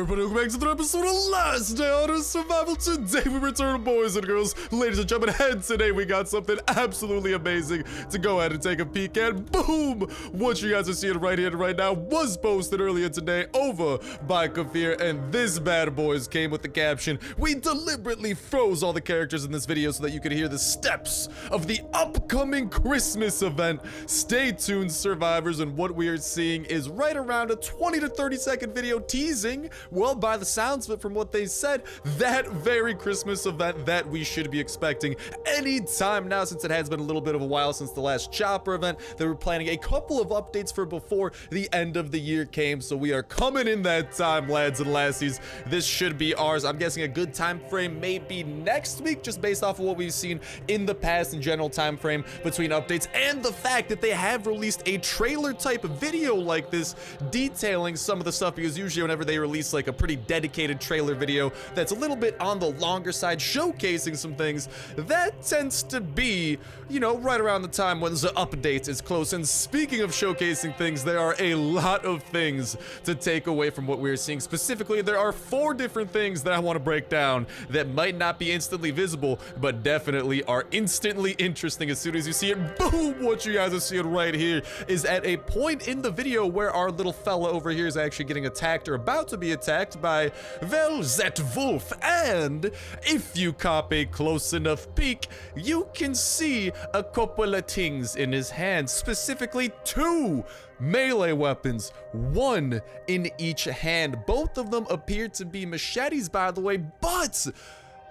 everybody, welcome back to another episode of Last Day on Earth Survival. Today we return, boys and girls, ladies and gentlemen, and today we got something absolutely amazing to go ahead and take a peek at. Boom! What you guys are seeing right here and right now was posted earlier today over by Kafir, and this bad boys came with the caption, "We deliberately froze all the characters in this video so that you could hear the steps of the upcoming Christmas event. Stay tuned, survivors," and what we are seeing is right around a 20 to 30 second video teasing, well, by the sounds of it from what they said, that very Christmas event that we should be expecting any time now, since it has been a little bit of a while since the last Chopper event. They were planning a couple of updates for before the end of the year came, so we are coming in that time, lads and lassies. This should be ours. I'm guessing a good time frame may be next week, just based off of what we've seen in the past and general time frame between updates, and the fact that they have released a trailer type video like this detailing some of the stuff, because usually whenever they release like a pretty dedicated trailer video that's a little bit on the longer side, showcasing some things, that tends to be, you know, right around the time when the update is close. And speaking of showcasing things, there are a lot of things to take away from what we're seeing. Specifically, there are 4 different things that I want to break down that might not be instantly visible, but definitely are instantly interesting as soon as you see it. Boom! What you guys are seeing right here is at a point in the video where our little fella over here is actually getting attacked, or about to be attacked by, well, that wolf. And if you cop a close enough peek, you can see a couple of things in his hands, specifically 2 melee weapons, 1 in each hand. Both of them appear to be machetes, by the way, but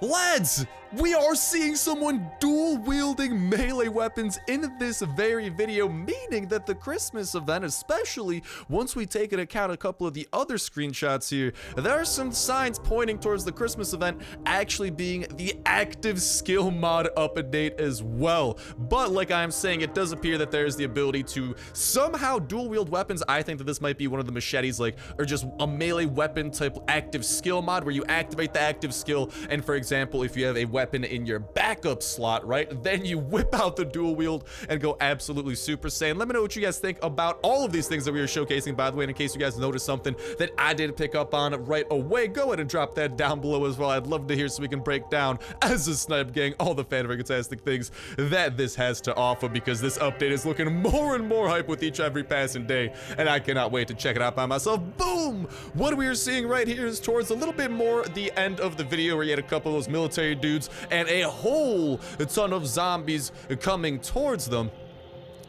lads, we are seeing someone dual wielding melee weapons in this very video, meaning that the Christmas event, especially once we take into account a couple of the other screenshots here, there are some signs pointing towards the Christmas event actually being the active skill mod update as well. But like I'm saying, it does appear that there's the ability to somehow dual wield weapons. I think that this might be one of the machetes, like, or just a melee weapon type active skill mod where you activate the active skill, and for example, if you have a weapon in your backup slot, right, then you whip out the dual wield and go absolutely super saiyan. Let me know what you guys think about all of these things that we were showcasing, by the way, and in case you guys noticed something that I didn't pick up on right away, go ahead and drop that down below as well. I'd love to hear, so we can break down as a Snipe gang all the fantastic things that this has to offer, because this update is looking more and more hype with each every passing day, and I cannot wait to check it out by myself. Boom! What we are seeing right here is towards a little bit more the end of the video, where you had a couple of those military dudes and a whole ton of zombies coming towards them.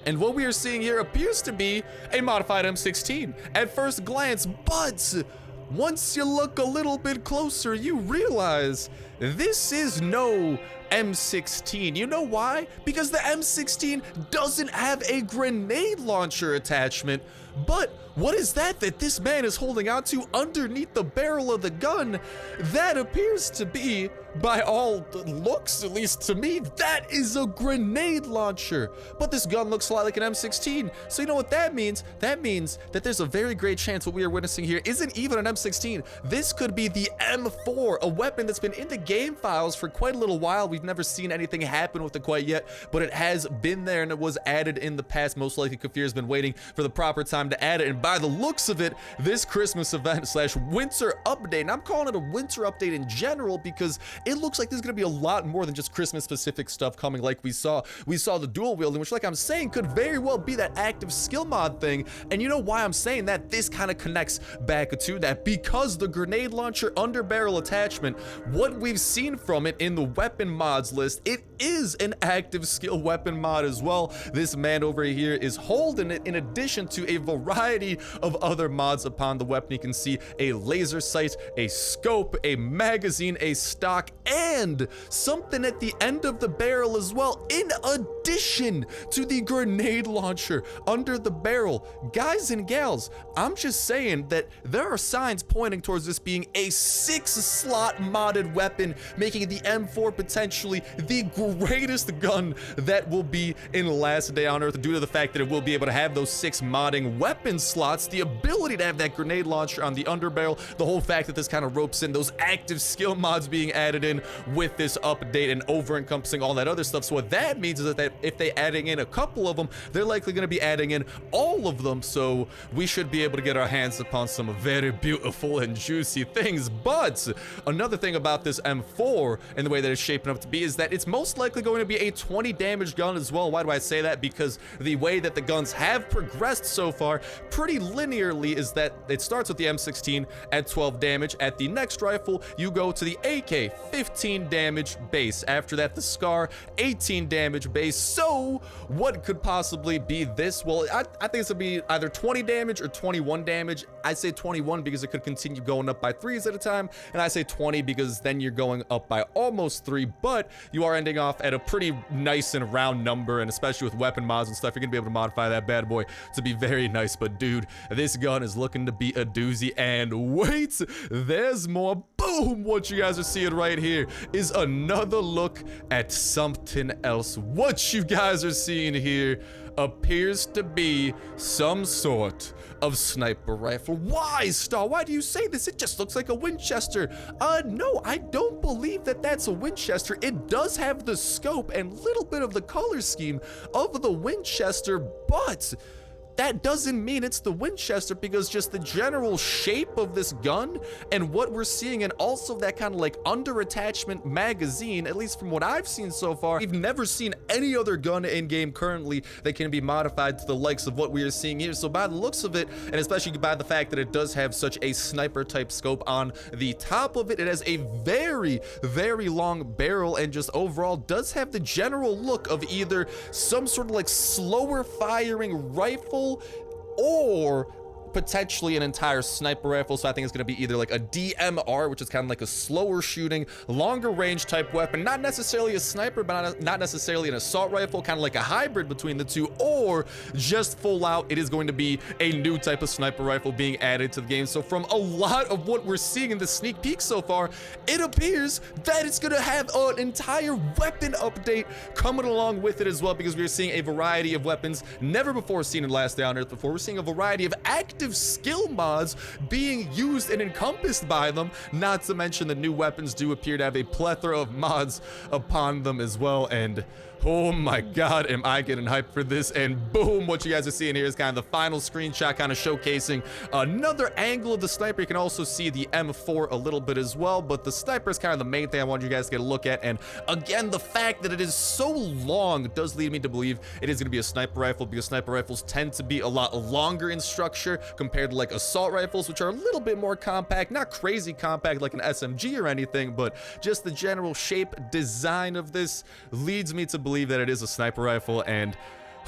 And what we are seeing here appears to be a modified M16 at first glance, but once you look a little bit closer, you realize this is no M16. You know why? Because the M16 doesn't have a grenade launcher attachment. But what is that this man is holding on to underneath the barrel of the gun? That appears to be, by all looks, at least to me, that is a grenade launcher. But this gun looks a lot like an M16. So you know what that means? That means that there's a very great chance what we are witnessing here isn't even an M16. This could be the M4, a weapon that's been in the game files for quite a little while. We've never seen anything happen with it quite yet, but it has been there and it was added in the past. Most likely Kafir's been waiting for the proper time to add it, and by the looks of it, this Christmas event slash winter update, and I'm calling it a winter update in general because it looks like there's gonna be a lot more than just Christmas specific stuff coming. Like we saw the dual wielding, which, like I'm saying, could very well be that active skill mod thing. And you know why I'm saying that? This kind of connects back to that, because the grenade launcher under barrel attachment, what we've seen from it in the weapon mods list, it is an active skill weapon mod as well. This man over here is holding it in addition to a variety of other mods upon the weapon. You can see a laser sight, a scope, a magazine, a stock, and something at the end of the barrel as well, in addition to the grenade launcher under the barrel. Guys and gals, I'm just saying that there are signs pointing towards this being a 6-slot modded weapon, making the M4 potentially the greatest gun that will be in Last Day on Earth, due to the fact that it will be able to have those 6 modding weapon slots slots, the ability to have that grenade launcher on the underbarrel, the whole fact that this kind of ropes in those active skill mods being added in with this update and over-encompassing all that other stuff. So what that means is that if they adding in a couple of them, they're likely going to be adding in all of them, so we should be able to get our hands upon some very beautiful and juicy things. But another thing about this M4 and the way that it's shaping up to be is that it's most likely going to be a 20 damage gun as well. Why do I say that? Because the way that the guns have progressed so far pretty linearly is that it starts with the M16 at 12 damage. At the next rifle, you go to the AK, 15 damage base. After that, the SCAR, 18 damage base. So what could possibly be this? Well, I think it's gonna be either 20 damage or 21 damage. I say 21 because it could continue going up by 3s at a time, and I say 20 because then you're going up by almost 3, but you are ending off at a pretty nice and round number, and especially with weapon mods and stuff, you're gonna be able to modify that bad boy to be very nice. But dude, this gun is looking to be a doozy, and wait, there's more. Boom! What you guys are seeing right here is another look at something else. What you guys are seeing here appears to be some sort of sniper rifle. Why, Star? Why do you say this? It just looks like a Winchester. No, I don't believe that that's a Winchester. It does have the scope and little bit of the color scheme of the Winchester, but that doesn't mean it's the Winchester, because just the general shape of this gun and what we're seeing, and also that kind of like under attachment magazine, at least from what I've seen so far, we've never seen any other gun in game currently that can be modified to the likes of what we are seeing here. So by the looks of it, and especially by the fact that it does have such a sniper type scope on the top of it, it has a very, very long barrel, and just overall does have the general look of either some sort of like slower firing rifle or potentially an entire sniper rifle. So I think it's going to be either like a DMR, which is kind of like a slower shooting, longer range type weapon, not necessarily a sniper, but not necessarily an assault rifle, kind of like a hybrid between the two, or just full out, it is going to be a new type of sniper rifle being added to the game. So from a lot of what we're seeing in the sneak peek so far, it appears that it's going to have an entire weapon update coming along with it as well, because we're seeing a variety of weapons never before seen in Last Day on Earth before. We're seeing a variety of active skill mods being used and encompassed by them, not to mention the new weapons do appear to have a plethora of mods upon them as well. And oh my god, am I getting hyped for this. And boom, what you guys are seeing here is kind of the final screenshot, kind of showcasing another angle of the sniper. You can also see the M4 a little bit as well, but the sniper is kind of the main thing I want you guys to get a look at. And again, the fact that it is so long does lead me to believe it is going to be a sniper rifle, because sniper rifles tend to be a lot longer in structure compared to like assault rifles, which are a little bit more compact, not crazy compact like an SMG or anything, but just the general shape design of this leads me to believe that it is a sniper rifle. And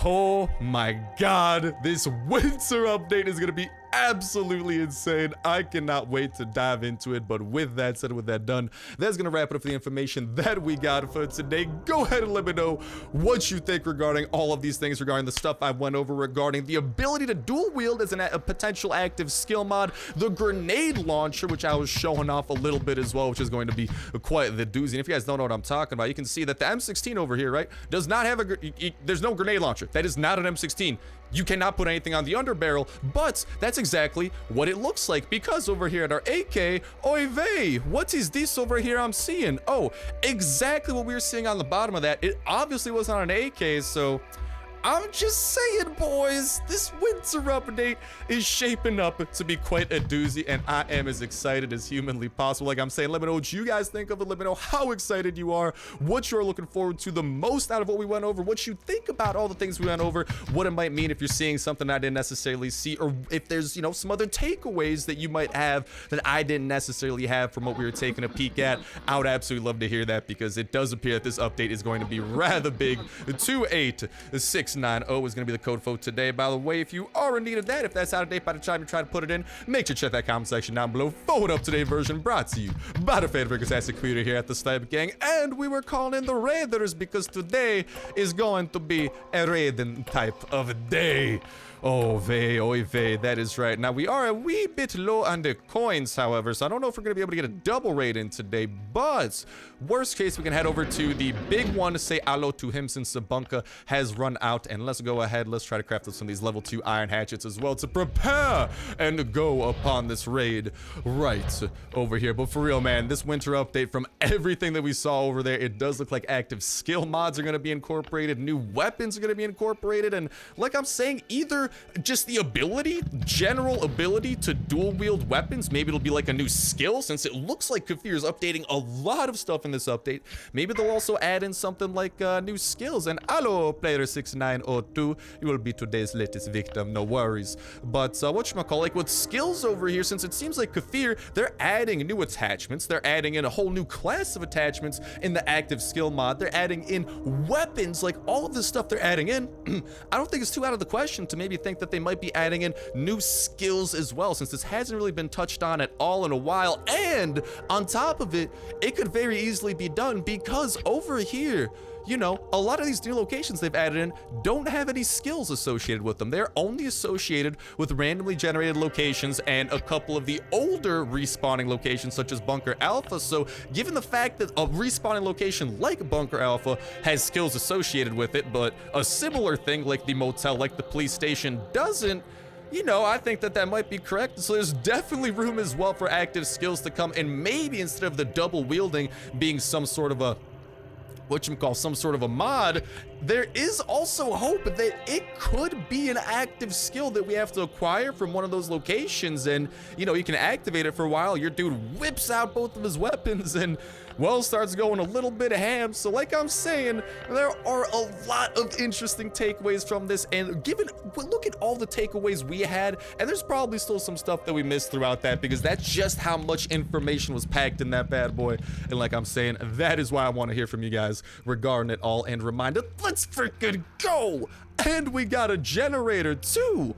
oh my god, this winter update is gonna be absolutely insane. I cannot wait to dive into it. But with that said, with that done, that's gonna wrap it up for the information that we got for today. Go ahead and let me know what you think regarding all of these things, regarding the stuff I went over, regarding the ability to dual wield as a potential active skill mod, the grenade launcher, which I was showing off a little bit as well, which is going to be quite the doozy. And if you guys don't know what I'm talking about, you can see that the M16 over here, right, does not have there's no grenade launcher. That is not an M16. You cannot put anything on the underbarrel, but that's exactly what it looks like, because over here at our AK, oy vey, what is this over here I'm seeing? Oh, exactly what we were seeing on the bottom of that. It obviously was on an AK, so I'm just saying, boys, this winter update is shaping up to be quite a doozy, and I am as excited as humanly possible. Like I'm saying, let me know what you guys think of it. Let me know how excited you are, what you're looking forward to the most out of what we went over, what you think about all the things we went over, what it might mean if you're seeing something I didn't necessarily see, or if there's, you know, some other takeaways that you might have that I didn't necessarily have from what we were taking a peek at. I would absolutely love to hear that, because it does appear that this update is going to be rather big. 28690 is going to be the code for today. By the way, if you are in need of that, if that's out of date by the time you try to put it in, make sure to check that comment section down below for an up-to-date version brought to you by the favorite community here at the Snipe Gang. And we were calling in the Raiders because today is going to be a raiding type of day. Oh, vey, oy vey, that is right. Now, we are a wee bit low on the coins, however, so I don't know if we're going to be able to get a double raid in today, but worst case, we can head over to the big one to say hello to him since the bunker has run out, and let's go ahead. Let's try to craft up some of these level 2 iron hatchets as well to prepare and go upon this raid right over here. But for real, man, this winter update, from everything that we saw over there, it does look like active skill mods are going to be incorporated, new weapons are going to be incorporated, and like I'm saying, either just the ability, general ability to dual wield weapons. Maybe it'll be like a new skill, since it looks like Kafir is updating a lot of stuff in this update. Maybe they'll also add in something like new skills. And hello, player 6902, you will be today's latest victim, no worries. But whatchamacall, like with skills over here, since it seems like Kafir, they're adding new attachments, they're adding in a whole new class of attachments in the active skill mod, they're adding in weapons, like all of this stuff they're adding in. I don't think it's too out of the question to maybe think that they might be adding in new skills as well, since this hasn't really been touched on at all in a while. And on top of it, it could very easily be done because over here, you know, a lot of these new locations they've added in don't have any skills associated with them. They're only associated with randomly generated locations and a couple of the older respawning locations such as Bunker Alpha. So given the fact that a respawning location like Bunker Alpha has skills associated with it, but a similar thing like the motel, like the police station doesn't, you know, I think that might be correct. So there's definitely room as well for active skills to come, and maybe instead of the double wielding being some sort of a some sort of a mod, there is also hope that it could be an active skill that we have to acquire from one of those locations, and you know, you can activate it for a while. Your dude whips out both of his weapons and, well, starts going a little bit of ham. So like I'm saying, there are a lot of interesting takeaways from this, and look at all the takeaways we had, and there's probably still some stuff that we missed throughout that, because that's just how much information was packed in that bad boy. And like I'm saying, that is why I want to hear from you guys regarding it all, and reminder, let's freaking go. And we got a generator too.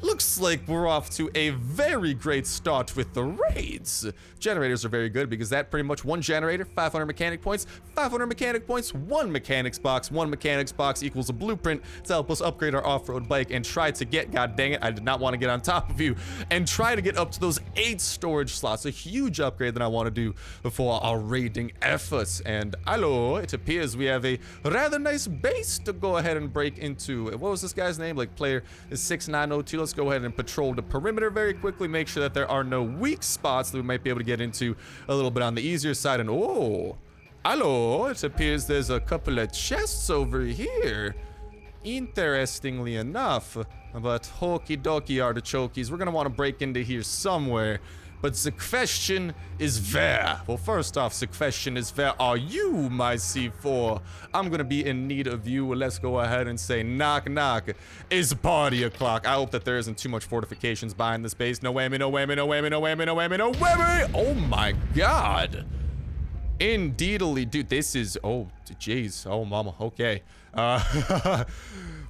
Looks like we're off to a very great start with the raids. Generators are very good because that pretty much one generator, 500 mechanic points, 500 mechanic points, one mechanics box equals a blueprint to help us upgrade our off-road bike and try to get, god dang it, I did not want to get on top of you, and try to get up to those 8 storage slots, a huge upgrade that I want to do before our raiding efforts. And hello, it appears we have a rather nice base to go ahead and break into. What was this guy's name? Like player is 6902. Let's go ahead and patrol the perimeter very quickly, make sure that there are no weak spots that we might be able to get into a little bit on the easier side. And oh, hello, it appears there's a couple of chests over here, interestingly enough. But hokey dokey artichokes, we're gonna want to break into here somewhere. But the question is where? Well, first off, the question is where are you, my C4? I'm gonna be in need of you. Let's go ahead and say knock knock. It's party o'clock. I hope that there isn't too much fortifications behind this base. No whammy, no whammy, no whammy, no whammy, no whammy, no whammy. Oh my god. Indeedly, dude, this is, oh jeez, oh mama, okay.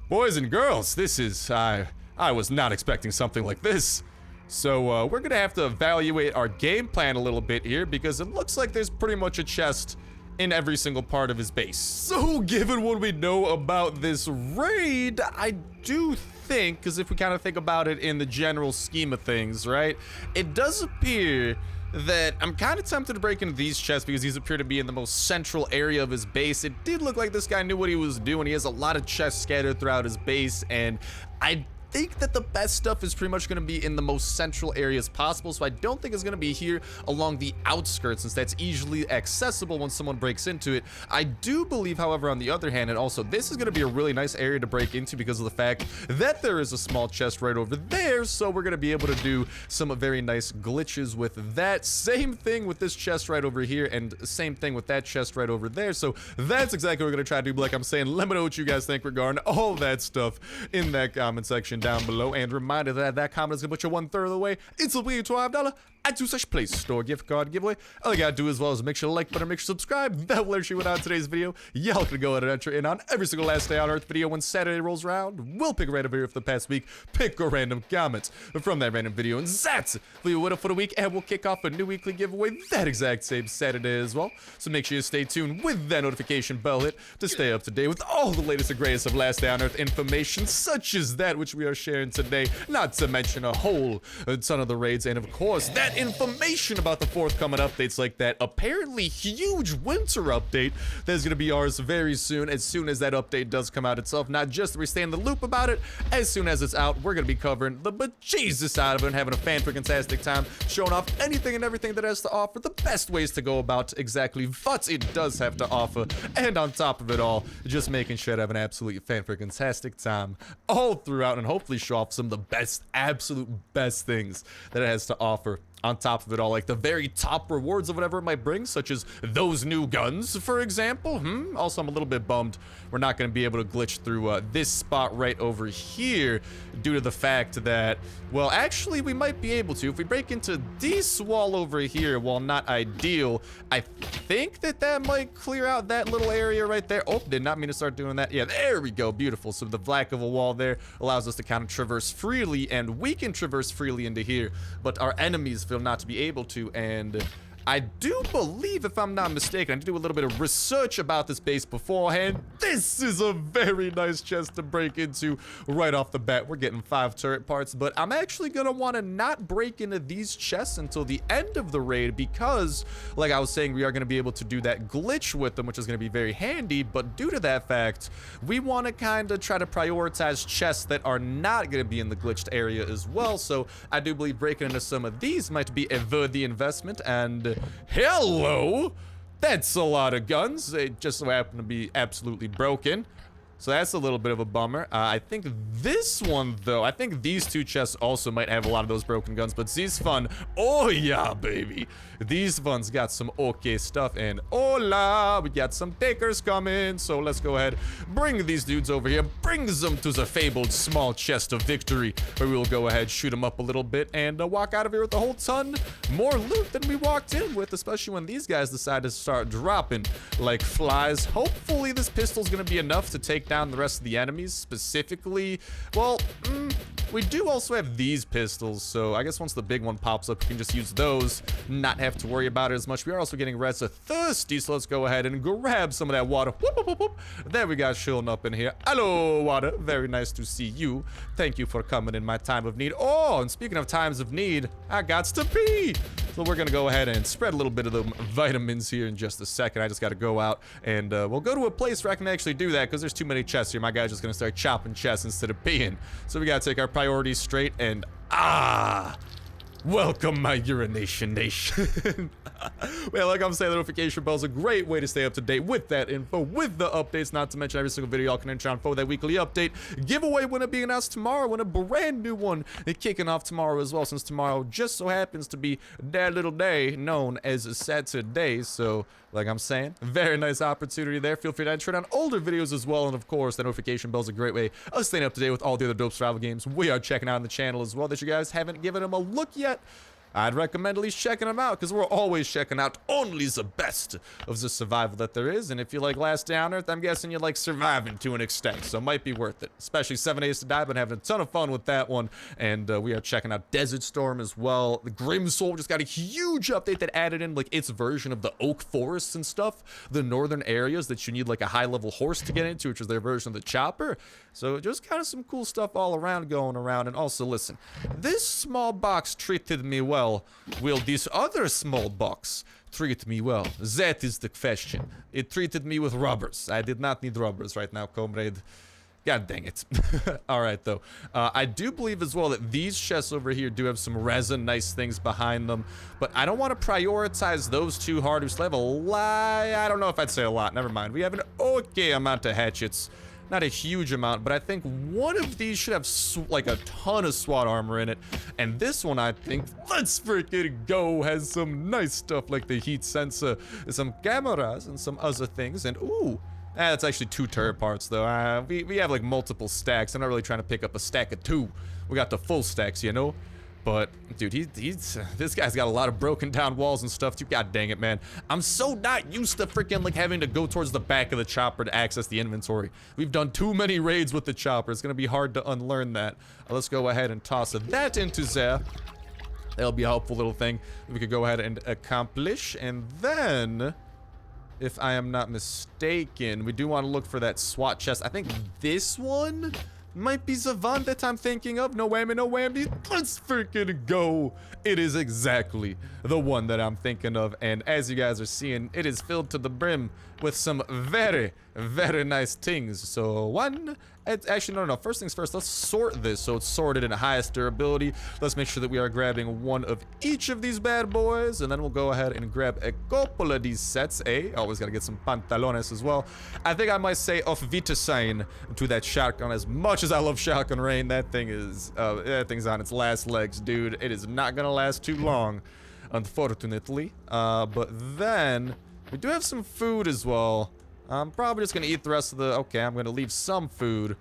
Boys and girls, this is, I was not expecting something like this. So we're gonna have to evaluate our game plan a little bit here, because it looks like there's pretty much a chest in every single part of his base. So given what we know about this raid, I do think, because if we kind of think about it in the general scheme of things, right, it does appear that I'm kind of tempted to break into these chests because these appear to be in the most central area of his base. It did look like this guy knew what he was doing. He has a lot of chests scattered throughout his base, and I think that the best stuff is pretty much going to be in the most central areas possible, so I don't think it's going to be here along the outskirts, since that's easily accessible when someone breaks into it. I do believe, however, on the other hand, and also this is going to be a really nice area to break into because of the fact that there is a small chest right over there, so we're going to be able to do some very nice glitches with that. Same thing with this chest right over here, and same thing with that chest right over there, so that's exactly what we're going to try to do. Like I'm saying, let me know what you guys think regarding all that stuff in that comment section down below, and reminder that comment is gonna put you 1/3 of the way. It's a $12 add to such Play Store gift card giveaway. All you gotta do as well is make sure to like button, make sure to subscribe. That will let you without today's video. Y'all can go ahead and enter in on every single last day on Earth video. When Saturday rolls around, we'll pick a random video for the past week, pick a random comment from that random video, and that's the winner for the week. And we'll kick off a new weekly giveaway that exact same Saturday as well. So make sure you stay tuned with that notification bell hit to stay up to date with all the latest and greatest of last day on Earth information, such as that which we are sharing today, not to mention a whole ton of the raids, and of course that information about the forthcoming updates, like that apparently huge winter update that's going to be ours very soon. As soon as that update does come out itself, not just that we stay in the loop about it, as soon as it's out, we're going to be covering the bejesus out of it and having a fan-freaking-tastic time, showing off anything and everything that it has to offer, the best ways to go about exactly what it does have to offer, and on top of it all, just making sure to have an absolutely fan-freaking-tastic time all throughout, and hopefully show off some of the best, absolute best things that it has to offer. On top of it all, like the very top rewards of whatever it might bring, such as those new guns, for example. Also, I'm a little bit bummed we're not going to be able to glitch through this spot right over here due to the fact that, well, actually, we might be able to. If we break into this wall over here, while not ideal, I think that might clear out that little area right there. Oh, did not mean to start doing that. Yeah, there we go. Beautiful. So the black of a wall there allows us to kind of traverse freely, and we can traverse freely into here, but our enemies feel not to be able to. And I do believe, if I'm not mistaken, I did do a little bit of research about this base beforehand. This is a very nice chest to break into right off the bat. We're getting 5 turret parts, but I'm actually gonna want to not break into these chests until the end of the raid, because, like I was saying, we are going to be able to do that glitch with them, which is going to be very handy. But due to that fact, we want to kind of try to prioritize chests that are not going to be in the glitched area as well. So I do believe breaking into some of these might be a worthy investment. And hello, that's a lot of guns. They just so happen to be absolutely broken, so that's a little bit of a bummer. I think this one, though, I think these 2 chests also might have a lot of those broken guns, but these fun, oh yeah, baby, these ones got some okay stuff. And hola, we got some takers coming, so let's go ahead, bring these dudes over here, brings them to the fabled small chest of victory, where we will go ahead, shoot them up a little bit, and walk out of here with a whole ton more loot than we walked in with, especially when these guys decide to start dropping like flies. Hopefully this pistol's gonna be enough to take down the rest of the enemies. Specifically, well, we do also have these pistols, so I guess once the big one pops up, you can just use those, not have to worry about it as much. We are also getting red so thirsty, so let's go ahead and grab some of that water. Whoop, whoop, whoop, whoop. There we got showing up in here. Hello, water. Very nice to see you. Thank you for coming in my time of need. Oh, and speaking of times of need, I got to pee. So we're gonna go ahead and spread a little bit of the vitamins here in just a second. I just gotta go out, and we'll go to a place where I can actually do that, because there's too many chests here. My guy's just gonna start chopping chests instead of peeing. So we gotta take our priorities straight, and welcome, my urination nation. Well, like I'm saying, the notification bell is a great way to stay up to date with that info, with the updates, not to mention every single video y'all can enter on for that weekly update. Giveaway when it being announced tomorrow, when a brand new one is kicking off tomorrow as well, since tomorrow just so happens to be that little day known as Saturday. So, like I'm saying, very nice opportunity there. Feel free to enter it on older videos as well, and of course, the notification bell is a great way of staying up to date with all the other dope survival games we are checking out on the channel as well that you guys haven't given them a look yet. I'd recommend at least checking them out, because we're always checking out only the best of the survival that there is. And if you like Last Day on Earth, I'm guessing you like surviving to an extent, so it might be worth it. Especially 7 Days to Die, been having a ton of fun with that one. And we are checking out Desert Storm as well. The Grim Soul just got a huge update that added in like its version of the oak forests and stuff, the northern areas that you need like a high-level horse to get into, which is their version of the chopper. So just kind of some cool stuff all around going around. And also, listen, this small box treated me well. Will this other small box treat me well? That is the question. It treated me with rubbers. I did not need rubbers right now, comrade. God dang it. Alright, though. I do believe as well that these chests over here do have some resin, nice things behind them. But I don't want to prioritize those too hard. We still have a lot. I don't know if I'd say a lot. Never mind. We have an okay amount of hatchets. Not a huge amount, but I think one of these should have like a ton of SWAT armor in it. And this one, I think, let's freaking go, has some nice stuff like the heat sensor, some cameras, and some other things. And ooh, that's actually 2 turret parts though. We have like multiple stacks. I'm not really trying to pick up a stack of 2. We got the full stacks, you know? But, dude, this guy's got a lot of broken down walls and stuff too. God dang it, man. I'm so not used to freaking, like, having to go towards the back of the chopper to access the inventory. We've done too many raids with the chopper. It's gonna be hard to unlearn that. Let's go ahead and toss that into there. That'll be a helpful little thing we could go ahead and accomplish. And then, if I am not mistaken, we do want to look for that SWAT chest. I think this one might be the one that I'm thinking of. No whammy, no whammy. Let's freaking go. It is exactly the one that I'm thinking of. And as you guys are seeing, it is filled to the brim with some very, very nice things. So one, actually, no. First things first, let's sort this so it's sorted in highest durability. Let's make sure that we are grabbing one of each of these bad boys. And then we'll go ahead and grab a couple of these sets. Always gotta get some pantalones as well. I think I might say off Vita sign to that shotgun. As much as I love shotgun rain, that thing's on its last legs, dude. It is not gonna last too long, unfortunately. But then we do have some food as well. I'm probably just gonna eat the rest of the... Okay, I'm gonna leave some food.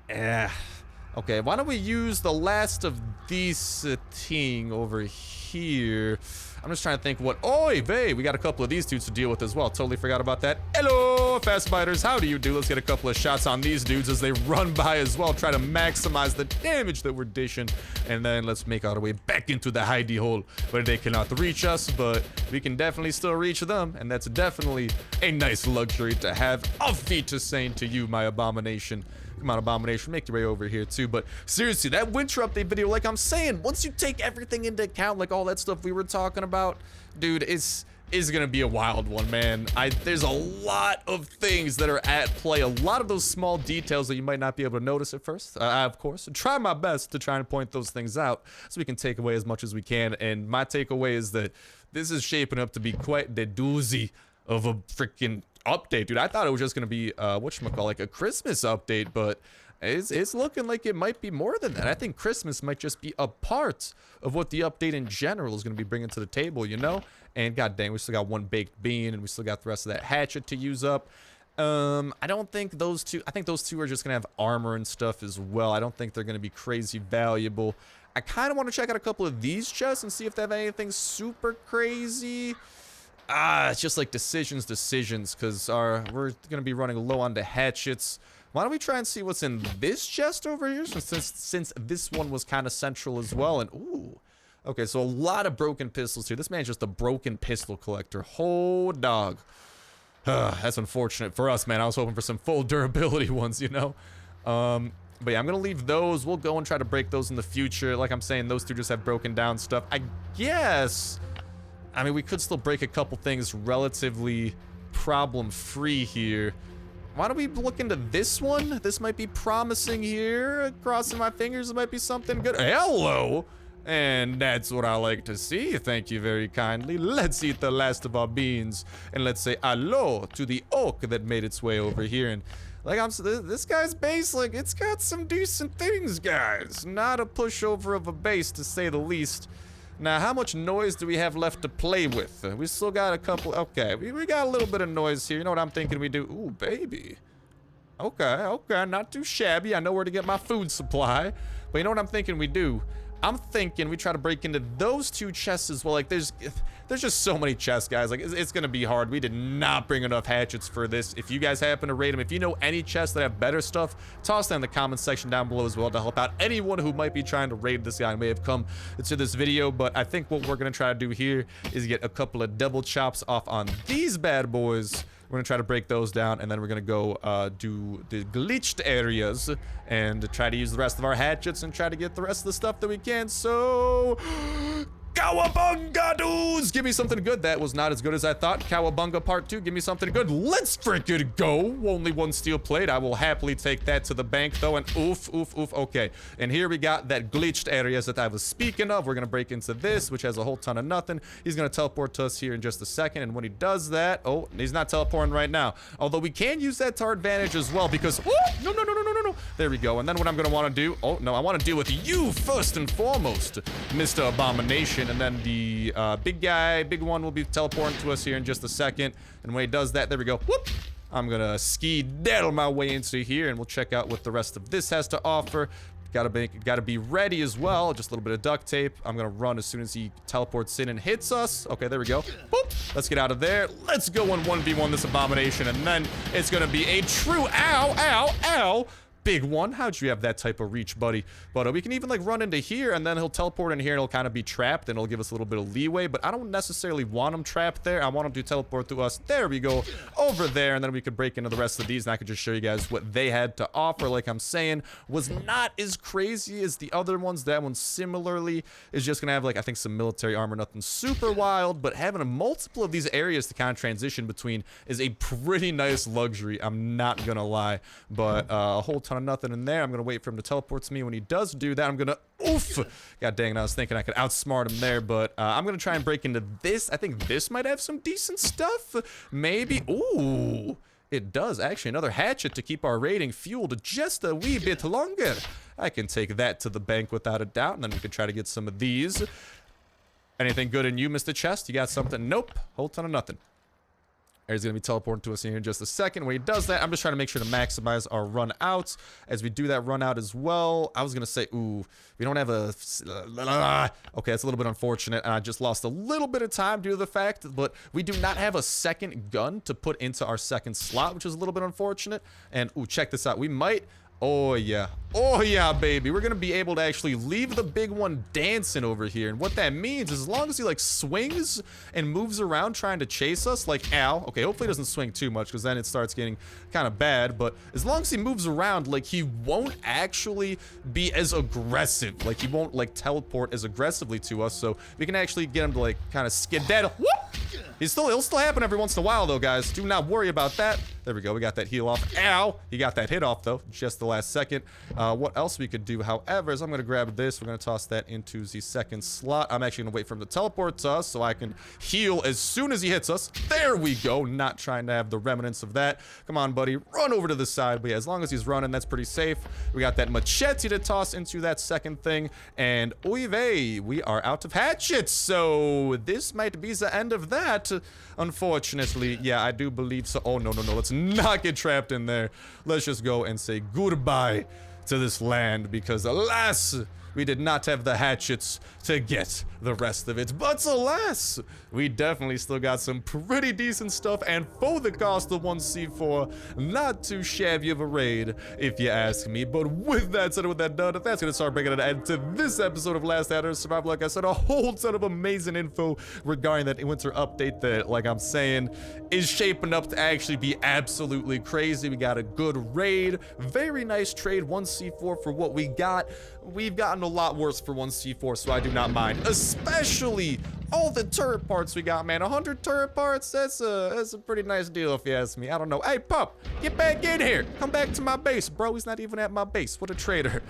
Okay, why don't we use the last of these thing over here? I'm just trying to think what... Oi, babe, we got a couple of these dudes to deal with as well. Totally forgot about that. Hello, fast biters. How do you do? Let's get a couple of shots on these dudes as they run by as well. Try to maximize the damage that we're dishing. And then let's make our way back into the hidey hole where they cannot reach us, but we can definitely still reach them. And that's definitely a nice luxury to have. Auf Wiedersehen to you, my abomination. Come on, abomination, make your way over here too. But seriously, that winter update video, like I'm saying, once you take everything into account, like all that stuff we were talking about, dude, is gonna be a wild one, man. There's a lot of things that are at play, a lot of those small details that you might not be able to notice at first. I, of course, try my best to try and point those things out so we can take away as much as we can. And my takeaway is that this is shaping up to be quite the doozy of a freaking update, dude. I thought it was just gonna be whatchamacallit, like a Christmas update, but it's looking like it might be more than that. I think Christmas might just be a part of what the update in general is gonna be bringing to the table, you know? And god dang, we still got one baked bean and we still got the rest of that hatchet to use up. I don't think those two, I think those two are just gonna have armor and stuff as well. I don't think they're gonna be crazy valuable. I kind of want to check out a couple of these chests and see if they have anything super crazy. It's just like decisions, because we're gonna be running low on the hatchets. Why don't we try and see what's in this chest over here, since this one was kind of central as well. And ooh, okay, so a lot of broken pistols here. This man's just a broken pistol collector. Oh, dog. That's unfortunate for us, man. I was hoping for some full durability ones, you know. But yeah, I'm gonna leave those. We'll go and try to break those in the future. Like I'm saying, those two just have broken down stuff. I guess, I mean, we could still break a couple things relatively problem-free here. Why don't we look into this one? This might be promising here. Crossing my fingers, it might be something good. Hello! And that's what I like to see. Thank you very kindly. Let's eat the last of our beans. And let's say hello to the oak that made its way over here. And like this guy's base, like, it's got some decent things, guys. Not a pushover of a base, to say the least. Now, how much noise do we have left to play with? We still got a couple. Okay, we got a little bit of noise here. You know what I'm thinking we do? Ooh, baby. Okay, not too shabby. I know where to get my food supply. But you know what I'm thinking we do? I'm thinking we try to break into those two chests as well. Like, there's just so many chests, guys. Like, it's gonna be hard. We did not bring enough hatchets for this. If you guys happen to raid them, if you know any chests that have better stuff, toss that in the comment section down below as well to help out anyone who might be trying to raid this guy and may have come to this video. But I think what we're gonna try to do here is get a couple of double chops off on these bad boys. We're gonna try to break those down, and then we're gonna go do the glitched areas and try to use the rest of our hatchets and try to get the rest of the stuff that we can. So, cowabunga, dudes! Give me something good. That was not as good as I thought. Cowabunga part 2. Give me something good. Let's freaking go. Only one steel plate. I will happily take that to the bank, though. And oof. Okay. And here we got that glitched areas that I was speaking of. We're going to break into this, which has a whole ton of nothing. He's going to teleport to us here in just a second. And when he does that... Oh, he's not teleporting right now. Although we can use that to our advantage as well, because... Oh, no. There we go. And then what I'm going to want to do... Oh, no. I want to deal with you first and foremost, Mr. Abomination. And then the big one will be teleporting to us here in just a second. And when he does that, there we go. Whoop! I'm gonna ski-daddle my way into here, and we'll check out what the rest of this has to offer. Gotta be ready as well. Just a little bit of duct tape. I'm gonna run as soon as he teleports in and hits us. Okay, there we go. Boop. Let's get out of there. Let's go and 1v1 this abomination, and then it's gonna be a true ow. Big one. How'd you have that type of reach, buddy? But we can even like run into here, and then he'll teleport in here, and he'll kind of be trapped, and it'll give us a little bit of leeway. But I don't necessarily want him trapped there. I want him to teleport to us. There we go, over there, and then we could break into the rest of these, and I could just show you guys what they had to offer. Like I'm saying, was not as crazy as the other ones. That one similarly is just gonna have like I think some military armor, nothing super wild, but having a multiple of these areas to kind of transition between is a pretty nice luxury. I'm not gonna lie, but a whole ton of nothing in there. I'm gonna wait for him to teleport to me. When he does do that, I'm gonna oof. God dang it, I was thinking I could outsmart him there, but I'm gonna try and break into this. I think this might have some decent stuff. Maybe. Ooh, it does actually. Another hatchet to keep our rating fueled just a wee bit longer. I can take that to the bank without a doubt, and then we can try to get some of these. Anything good in you, Mr. Chest? You got something? Nope. Whole ton of nothing. He's going to be teleporting to us here in just a second. When he does that, I'm just trying to make sure to maximize our run out as we do that run out as well. I was going to say, ooh, we don't have a... Okay, that's a little bit unfortunate. And I just lost a little bit of time due to the fact, but we do not have a second gun to put into our second slot, which is a little bit unfortunate. And, ooh, check this out. We might... Oh yeah, baby. We're gonna be able to actually leave the big one dancing over here. And what that means is as long as he like swings and moves around trying to chase us, like ow. Okay, hopefully he doesn't swing too much because then it starts getting kind of bad. But as long as he moves around, like he won't actually be as aggressive. Like he won't like teleport as aggressively to us. So we can actually get him to like kind of skedaddle. Whoop! It'll still happen every once in a while though, guys. Do not worry about that. There we go. We got that heal off. Ow! He got that hit off though. Just the last second. What else we could do, however, is I'm going to grab this. We're going to toss that into the second slot. I'm actually going to wait for him to teleport to us so I can heal as soon as he hits us. There we go. Not trying to have the remnants of that. Come on, buddy. Run over to the side. But yeah, as long as he's running, that's pretty safe. We got that machete to toss into that second thing. And oy vey, we are out of hatchets. So this might be the end of that. Unfortunately, yeah, I do believe so. Oh, no. Let's not get trapped in there. Let's just go and say goodbye to this land because alas, we did not have the hatchets to get the rest of it. But alas, we definitely still got some pretty decent stuff, and for the cost of 1C4, not too shabby of a raid, if you ask me. But with that said, with that done, that's gonna start bringing an end to this episode of Last Adder Survival. Like I said, a whole ton of amazing info regarding that winter update that, like I'm saying, is shaping up to actually be absolutely crazy. We got a good raid, very nice trade, 1C4 for what we got. We've gotten a lot worse for 1C4, so I do not mind, especially all the turret parts we got, man. 100 turret parts, that's a pretty nice deal if you ask me. I don't know. Hey, pup, get back in here. Come back to my base, bro. He's not even at my base. What a traitor.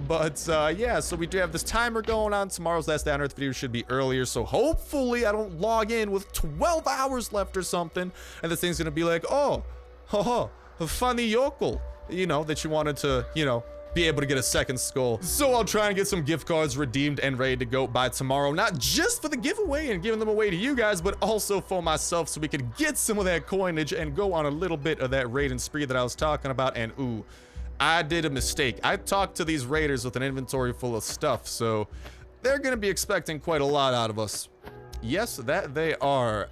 But yeah, so we do have this timer going on. Tomorrow's Last Day on Earth video should be earlier, so hopefully I don't log in with 12 hours left or something, and this thing's gonna be like, oh, haha, funny yokel, you know, that you wanted to, you know, be able to get a second skull. So I'll try and get some gift cards redeemed and ready to go by tomorrow, not just for the giveaway and giving them away to you guys, but also for myself so we could get some of that coinage and go on a little bit of that raiding spree that I was talking about. And ooh, I did a mistake. I talked to these raiders with an inventory full of stuff, so they're gonna be expecting quite a lot out of us. Yes, that they are.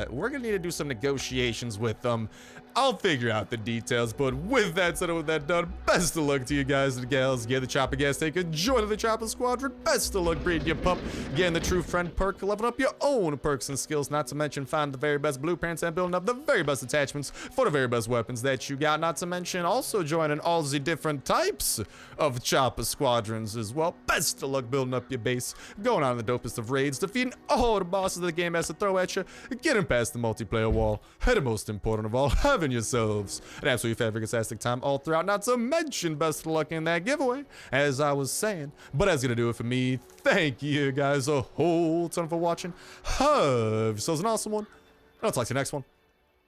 We're gonna need to do some negotiations with them. I'll figure out the details, but with that said and with that done, best of luck to you guys and gals. Get the chopper gas taker, join the chopper squadron. Best of luck breeding your pup, getting the true friend perk, leveling up your own perks and skills, not to mention find the very best blueprints and building up the very best attachments for the very best weapons that you got, not to mention also joining all the different types of chopper squadrons as well. Best of luck building up your base, going on the dopest of raids, defeating all the bosses the game has to throw at you, getting past the multiplayer wall, and the most important of all, having yourselves an absolutely fantastic time all throughout, not to mention best of luck in that giveaway, as I was saying. But that's gonna do it for me. Thank you guys a whole ton for watching. Have yourselves an awesome one, and I'll talk to you next one.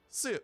See ya.